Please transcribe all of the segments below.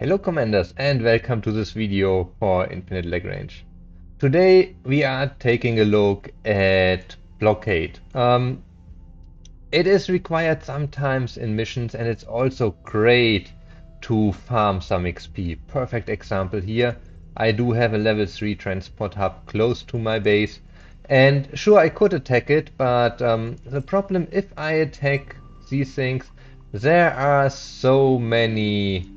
Hello Commanders and welcome to this video for Infinite Lagrange. Today we are taking a look at Blockade. It is required sometimes in missions and it's also great to farm some XP. Perfect example here. I do have a level 3 transport hub close to my base and sure I could attack it, but the problem if I attack these things, there are so many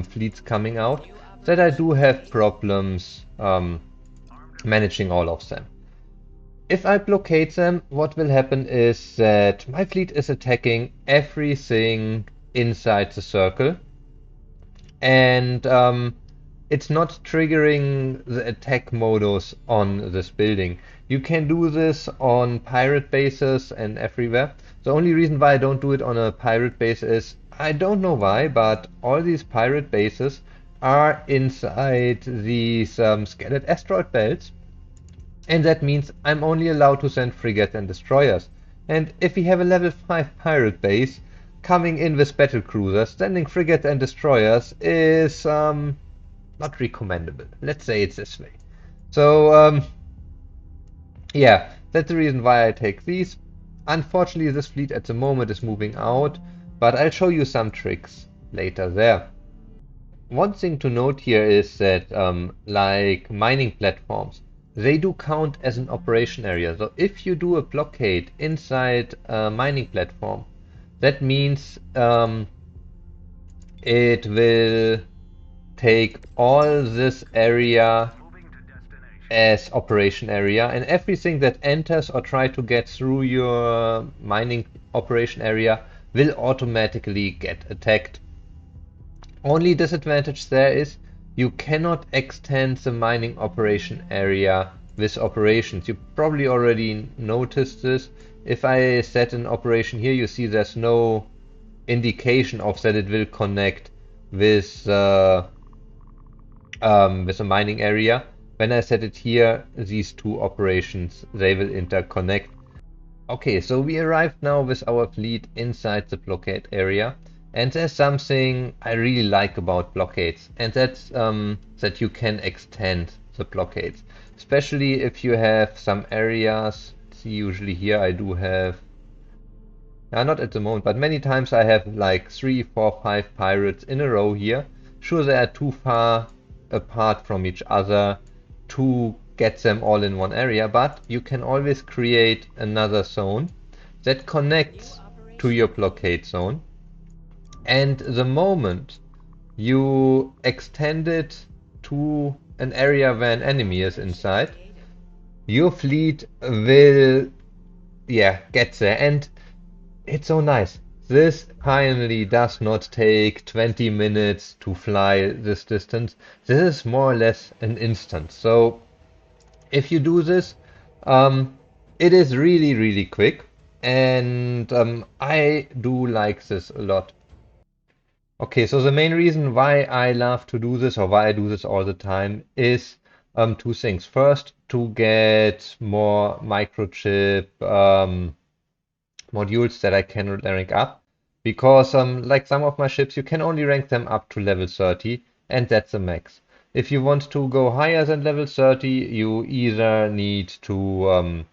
fleets coming out that I do have problems managing all of them. If I blockade them, what will happen is that my fleet is attacking everything inside the circle, and it's not triggering the attack modus on this building. You can do this on pirate bases and everywhere. The only reason why I don't do it on a pirate base is I don't know why, but all these pirate bases are inside these scattered asteroid belts. And that means I'm only allowed to send frigates and destroyers. And if we have a level 5 pirate base coming in with battle cruisers, sending frigates and destroyers is not recommendable. Let's say it's this way. So yeah, that's the reason why I take these. Unfortunately, this fleet at the moment is moving out, but I'll show you some tricks later there. One thing to note here is that like mining platforms, they do count as an operation area. So if you do a blockade inside a mining platform, that means it will take all this area as operation area, and everything that enters or try to get through your mining operation area will automatically get attacked. Only disadvantage there is you cannot extend the mining operation area with operations. You probably already noticed this. If I set an operation here, you see there's no indication of that it will connect with a mining area. When I set it here, these two operations, they will interconnect. Okay, so we arrived now with our fleet inside the blockade area. And there's something I really like about blockades, and that's that you can extend the blockades, especially if you have some areas. See, usually here I do have, not at the moment, but many times I have like 3, 4, 5 pirates in a row here. Sure, they are too far apart from each other to get them all in one area, but you can always create another zone that connects to your blockade zone. And the moment you extend it to an area where an enemy is inside, your fleet will, get there. And it's so nice. This finally does not take 20 minutes to fly this distance. This is more or less an instant. So if you do this, it is really, really quick. And I do like this a lot. Okay, so the main reason why I love to do this or why I do this all the time is two things. First, to get more microchip modules that I can rank up, because like some of my ships, you can only rank them up to level 30, and that's the max. If you want to go higher than level 30, you either need to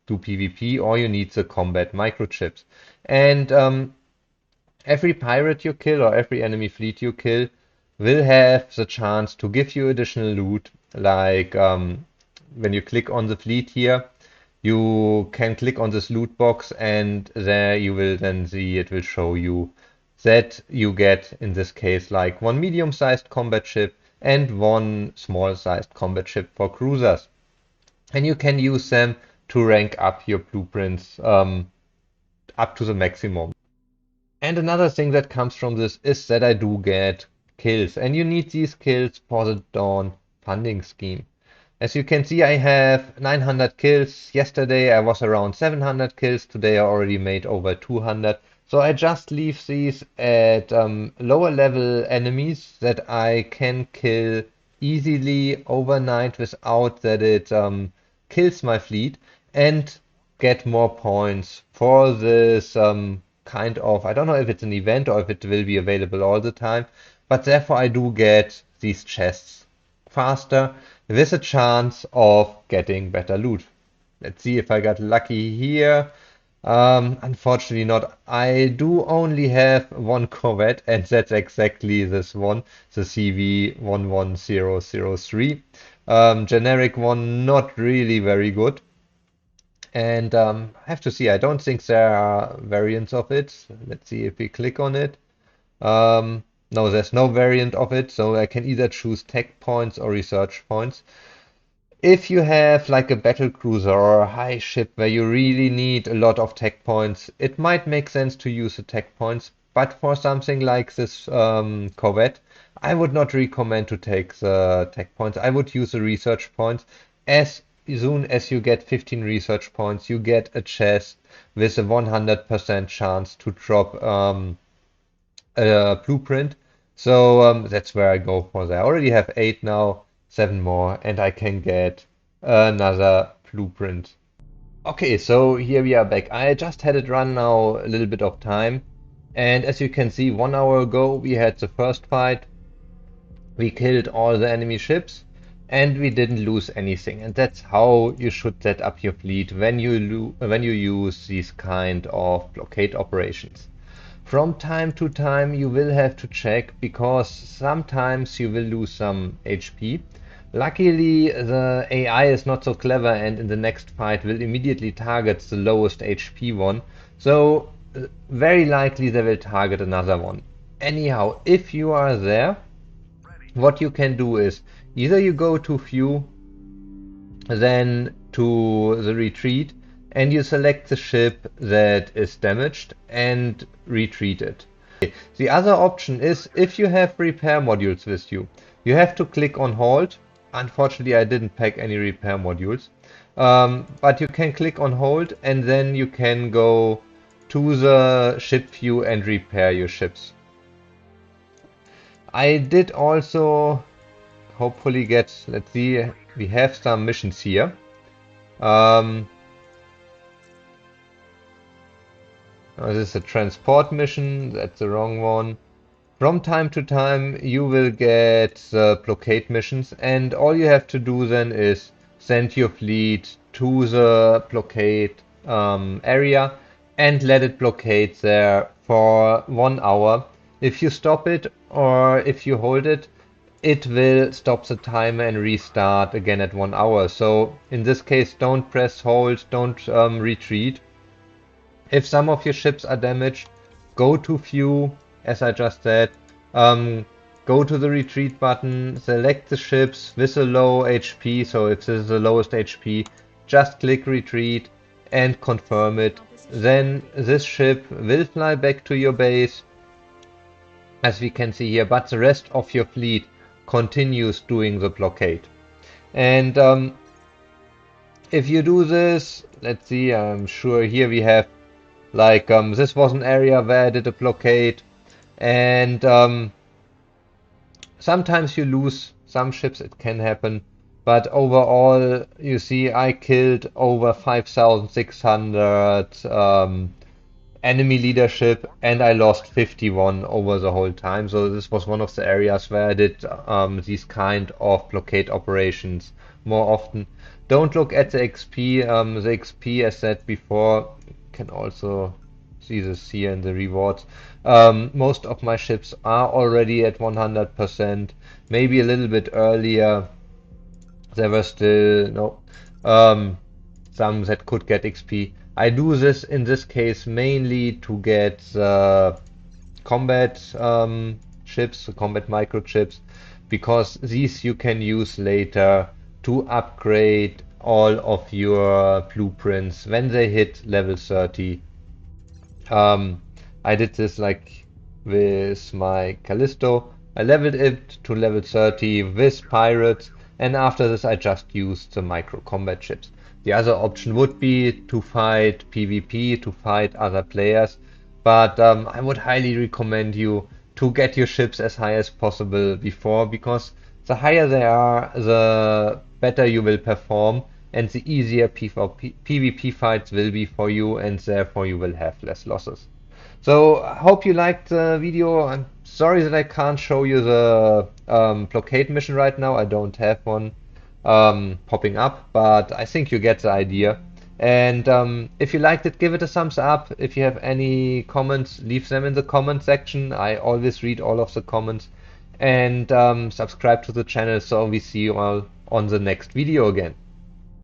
do PvP or you need the combat microchips. And every pirate you kill or every enemy fleet you kill will have the chance to give you additional loot. Like when you click on the fleet here, you can click on this loot box and there you will then see it will show you that you get, in this case, like one medium-sized combat ship and one small-sized combat ship for cruisers. And you can use them to rank up your blueprints up to the maximum. And another thing that comes from this is that I do get kills, and you need these kills for the Dawn funding scheme. As you can see, I have 900 kills. Yesterday I was around 700 kills. Today I already made over 200. So I just leave these at lower level enemies that I can kill easily overnight without that it kills my fleet, and get more points for this kind of, I don't know if it's an event or if it will be available all the time, but therefore I do get these chests faster with a chance of getting better loot. Let's see if I got lucky here. Unfortunately not. I do only have one Corvette, and that's exactly this one, the CV11003. Generic one, not really very good. And I have to see, I don't think there are variants of it. Let's see if we click on it. No, there's no variant of it, so I can either choose tech points or research points. If you have like a battle cruiser or a high ship where you really need a lot of tech points, it might make sense to use the tech points. But for something like this Corvette, I would not recommend to take the tech points. I would use the research points. As soon as you get 15 research points, you get a chest with a 100% chance to drop a blueprint. So that's where I go for that. I already have 8 now, 7 more, and I can get another blueprint. Okay, so here we are back. I just had it run now a little bit of time, and as you can see, 1 hour ago we had the first fight. We killed all the enemy ships, and we didn't lose anything. And that's how you should set up your fleet when you use these kind of blockade operations. From time to time you will have to check because sometimes you will lose some HP. Luckily the AI is not so clever and in the next fight will immediately target the lowest HP one. So very likely they will target another one. Anyhow, if you are there, what you can do is either you go to view, then to the retreat, and you select the ship that is damaged and retreat it. The other option is if you have repair modules with you, you have to click on hold. Unfortunately, I didn't pack any repair modules, but you can click on hold and then you can go to the ship view and repair your ships. I did also hopefully get, let's see, we have some missions here. This is a transport mission, that's the wrong one. From time to time you will get the blockade missions, and all you have to do then is send your fleet to the blockade area and let it blockade there for 1 hour. If you stop it or if you hold it, it will stop the timer and restart again at 1 hour. So in this case, don't press hold, don't retreat. If some of your ships are damaged, go to view, as I just said, go to the retreat button, select the ships with a low HP, so if this is the lowest HP, just click retreat and confirm it. Then this ship will fly back to your base, as we can see here, but the rest of your fleet continues doing the blockade. And if you do this, let's see, I'm sure here we have like this was an area where I did a blockade, and sometimes you lose some ships, it can happen, but overall you see I killed over 5,600 enemy leadership and I lost 51 over the whole time. So this was one of the areas where I did these kind of blockade operations more often. Don't look at the XP. The XP, as said before, can also see this here in the rewards. Most of my ships are already at 100%, maybe a little bit earlier. There were still some that could get XP. I do this in this case mainly to get combat chips, the combat microchips, because these you can use later to upgrade all of your blueprints when they hit level 30. I did this like with my Callisto. I leveled it to level 30 with pirates, and after this I just used the micro combat chips. The other option would be to fight PvP, to fight other players, but I would highly recommend you to get your ships as high as possible before, because the higher they are, the better you will perform, and the easier PvP fights will be for you, and therefore you will have less losses. So I hope you liked the video. I'm sorry that I can't show you the blockade mission right now. I don't have one popping up, but I think you get the idea. And if you liked it, give it a thumbs up. If you have any comments, leave them in the comment section. I always read all of the comments. And subscribe to the channel so we see you all on the next video again.